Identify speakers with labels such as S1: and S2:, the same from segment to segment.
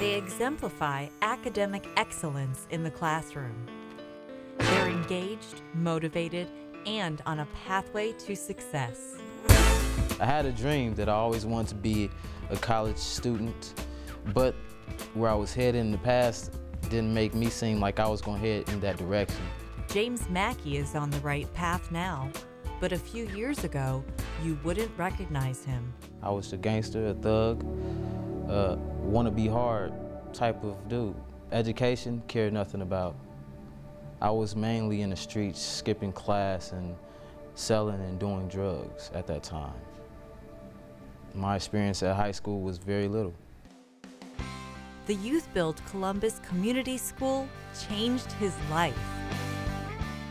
S1: They exemplify academic excellence in the classroom. They're engaged, motivated, and on a pathway to success.
S2: I had a dream that I always wanted to be a college student, but where I was headed in the past didn't make me seem like I was going to head in that direction.
S1: James Mackey is on the right path now, but a few years ago, you wouldn't recognize him.
S2: I was a gangster, a thug, wanna be hard type of dude. Education, cared nothing about. I was mainly in the streets, skipping class and selling and doing drugs at that time. My experience at high school was very little.
S1: The YouthBuild Columbus Community School changed his life.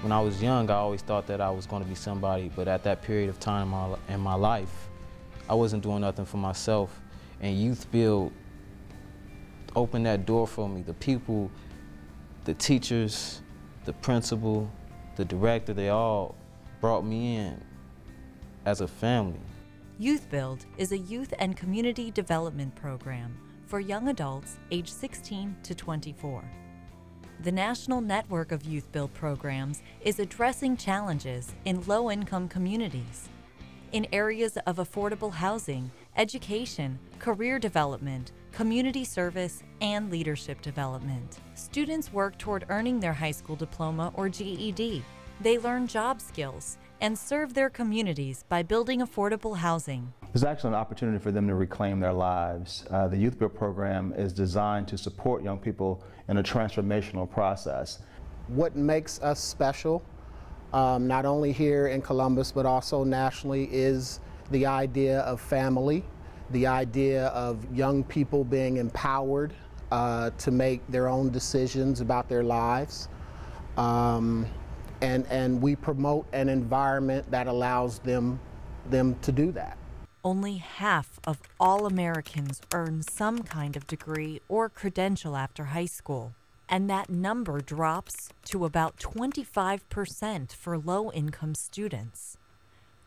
S2: When I was young, I always thought that I was going to be somebody, but at that period of time in my life, I wasn't doing nothing for myself. And YouthBuild opened that door for me. The people, the teachers, the principal, the director, they all brought me in as a family.
S1: YouthBuild is a youth and community development program for young adults aged 16 to 24. The national network of YouthBuild programs is addressing challenges in low-income communities, in areas of affordable housing, education, career development, community service, and leadership development. Students work toward earning their high school diploma or GED. They learn job skills and serve their communities by building affordable housing.
S3: There's actually an opportunity for them to reclaim their lives. The YouthBuild program is designed to support young people in a transformational process.
S4: What makes us special, not only here in Columbus but also nationally, is the idea of family, the idea of young people being empowered to make their own decisions about their lives. And we promote an environment that allows them to do that.
S1: Only half of all Americans earn some kind of degree or credential after high school, and that number drops to about 25% for low-income students.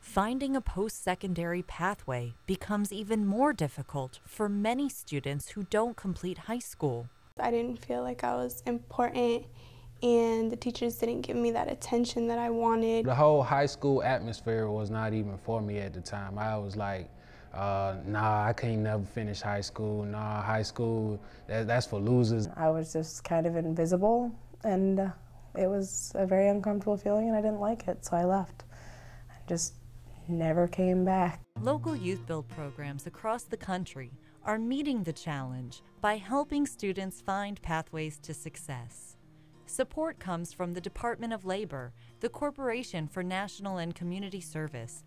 S1: Finding a post-secondary pathway becomes even more difficult for many students who don't complete high school.
S5: I didn't feel like I was important, and the teachers didn't give me that attention that I wanted.
S6: The whole high school atmosphere was not even for me at the time. I was like, nah, I can't never finish high school. Nah, high school, that's for losers.
S7: I was just kind of invisible, and it was a very uncomfortable feeling, and I didn't like it, so I left. I just never came back.
S1: Local YouthBuild programs across the country are meeting the challenge by helping students find pathways to success. Support comes from the Department of Labor, the Corporation for National and Community Service,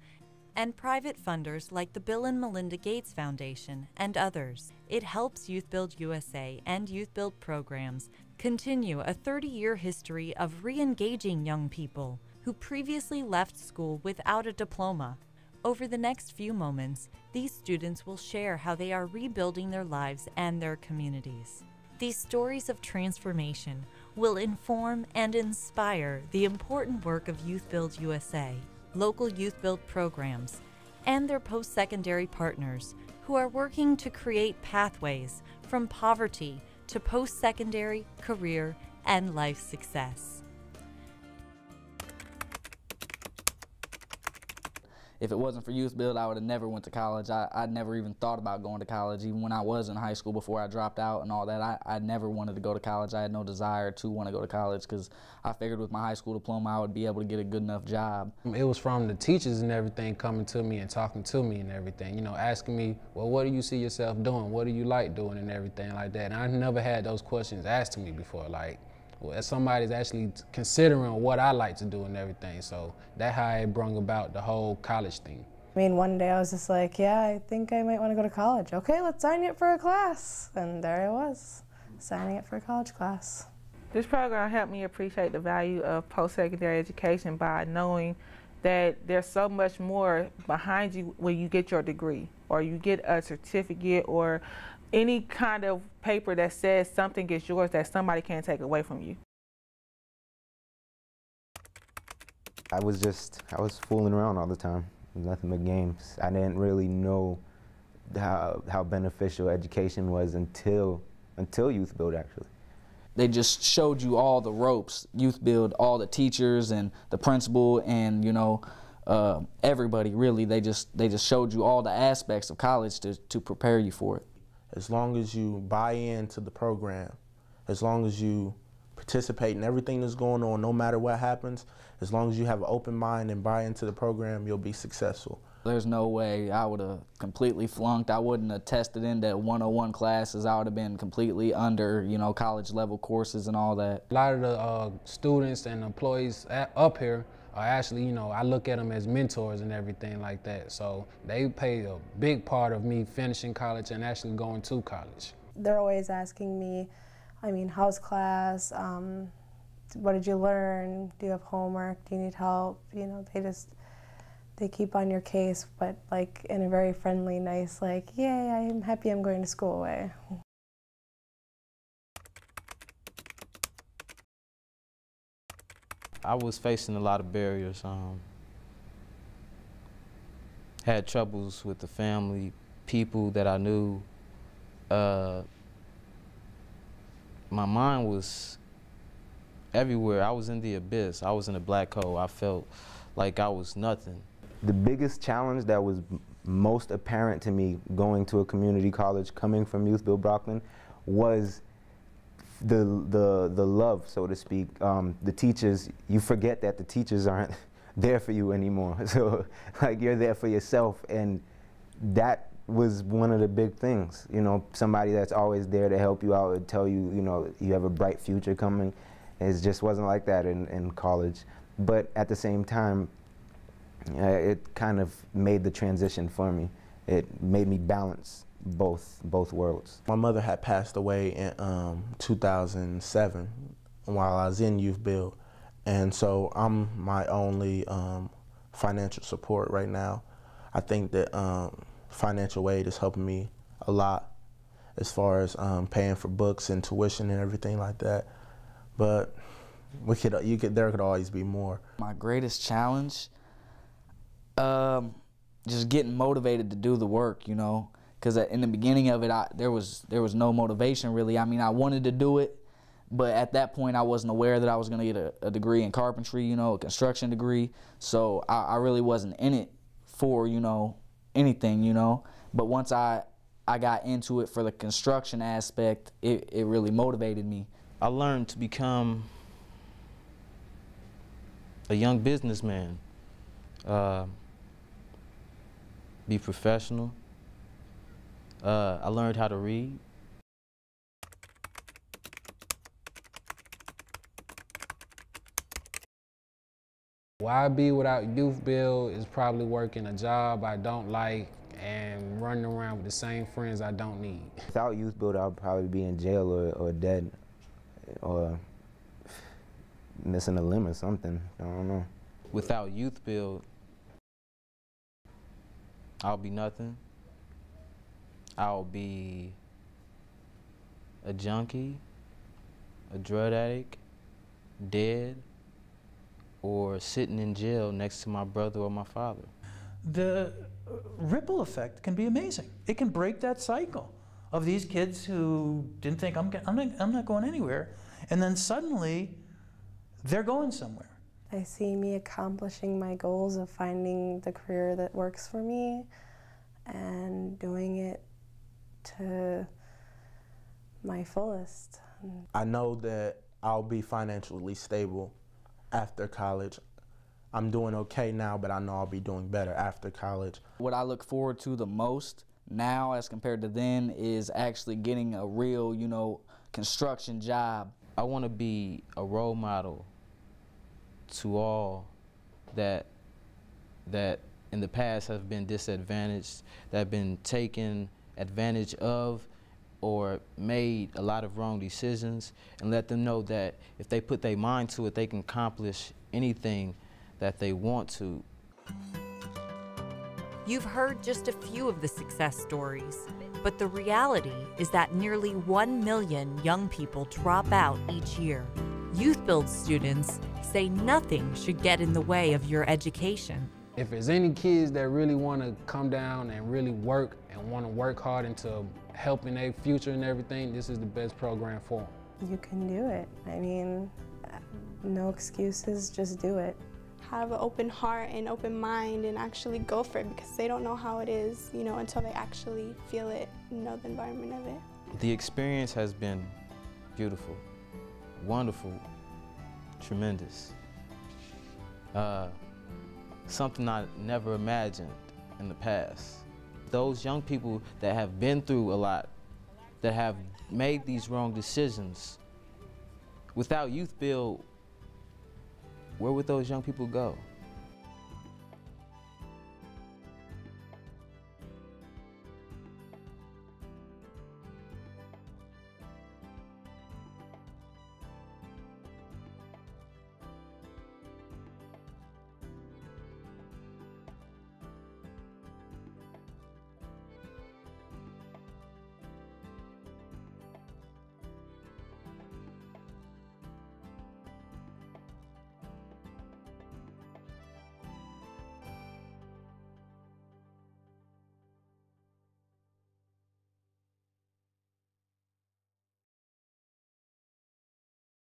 S1: and private funders like the Bill and Melinda Gates Foundation and others. It helps YouthBuild U.S.A. and YouthBuild programs continue a 30-year history of re-engaging young people who previously left school without a diploma. Over the next few moments, these students will share how they are rebuilding their lives and their communities. These stories of transformation will inform and inspire the important work of YouthBuild U.S.A., local YouthBuild programs, and their post-secondary partners who are working to create pathways from poverty to post-secondary, career, and life success.
S8: If it wasn't for YouthBuild, I would have never went to college. I never even thought about going to college. Even when I was in high school before I dropped out and all that, I never wanted to go to college. I had no desire to want to go to college because I figured with my high school diploma I would be able to get a good enough job.
S6: It was from the teachers and everything coming to me and talking to me and everything, you know, asking me, well, what do you see yourself doing? What do you like doing and everything like that? And I never had those questions asked to me before, like, well, somebody's actually considering what I like to do and everything. So that's how it brought about the whole college thing.
S7: I mean, one day I was just like, yeah, I think I might want to go to college. Okay, let's sign you up for a class. And there I was, signing up for a college class.
S9: This program helped me appreciate the value of post-secondary education by knowing that there's so much more behind you when you get your degree or you get a certificate or any kind of paper that says something is yours that somebody can't take away from you.
S10: I was fooling around all the time, nothing but games. I didn't really know how beneficial education was until until YouthBuild actually.
S8: They just showed you all the ropes. YouthBuild, all the teachers and the principal and, you know, everybody really, they just showed you all the aspects of college to prepare you for it.
S11: As long as you buy into the program, as long as you participate in everything that's going on, no matter what happens, as long as you have an open mind and buy into the program, you'll be successful.
S8: There's no way I would have completely flunked. I wouldn't have tested into 101 classes. I would have been completely under, you know, college level courses and all that.
S6: A lot of the students and employees up here are actually, you know, I look at them as mentors and everything like that. So they play a big part of me finishing college and actually going to college.
S7: They're always asking me, I mean, how's class? What did you learn? Do you have homework? Do you need help? You know, they keep on your case, but like in a very friendly, nice, like, yay, I'm happy I'm going to school way.
S2: I was facing a lot of barriers. Had troubles with the family, people that I knew. My mind was everywhere. I was in the abyss. I was in a black hole. I felt like I was nothing.
S10: The biggest challenge that was most apparent to me going to a community college, coming from YouthBuild Brockton, was the love, so to speak. The teachers, you forget that the teachers aren't there for you anymore. So like you're there for yourself, and that was one of the big things. You know, somebody that's always there to help you out and tell you, you know, you have a bright future coming. It just wasn't like that in college. But at the same time, it kind of made the transition for me. It made me balance both worlds.
S11: My mother had passed away in 2007 while I was in YouthBuild, and so I'm my only financial support right now. I think that financial aid is helping me a lot as far as paying for books and tuition and everything like that. But there could always be more. My
S8: greatest challenge, just getting motivated to do the work, you know, because in the beginning of it, there was no motivation really. I mean, I wanted to do it, but at that point, I wasn't aware that I was going to get a degree in carpentry, you know, a construction degree. So I really wasn't in it for, you know, anything, you know. But once I got into it for the construction aspect, it really motivated me.
S2: I learned to become a young businessman, be professional. I learned how to read.
S6: Where I'd be without YouthBuild is probably working a job I don't like and running around with the same friends I don't need.
S10: Without YouthBuild, I'd probably be in jail or dead or missing a limb or something. I don't know.
S2: Without YouthBuild, I'll be nothing. I'll be a junkie, a drug addict, dead, or sitting in jail next to my brother or my father.
S12: The ripple effect can be amazing. It can break that cycle of these kids who didn't think, I'm not going anywhere, and then suddenly they're going somewhere.
S7: I see me accomplishing my goals of finding the career that works for me and doing it to my fullest.
S11: I know that I'll be financially stable after college. I'm doing okay now, but I know I'll be doing better after college.
S8: What I look forward to the most now as compared to then is actually getting a real, you know, construction job.
S2: I want to be a role model to all that in the past have been disadvantaged, that have been taken advantage of or made a lot of wrong decisions, and let them know that if they put their mind to it, they can accomplish anything that they want to.
S1: You've heard just a few of the success stories, but the reality is that nearly 1 million young people drop out each year. YouthBuild students say nothing should get in the way of your education.
S6: If there's any kids that really want to come down and really work and want to work hard into helping their future and everything, this is the best program for them.
S7: You can do it. I mean, no excuses, just do it.
S5: Have an open heart and open mind and actually go for it, because they don't know how it is, you know, until they actually feel it, know the environment of it.
S2: The experience has been beautiful, wonderful, tremendous. Something I never imagined in the past. Those young people that have been through a lot, that have made these wrong decisions, without YouthBuild, where would those young people go?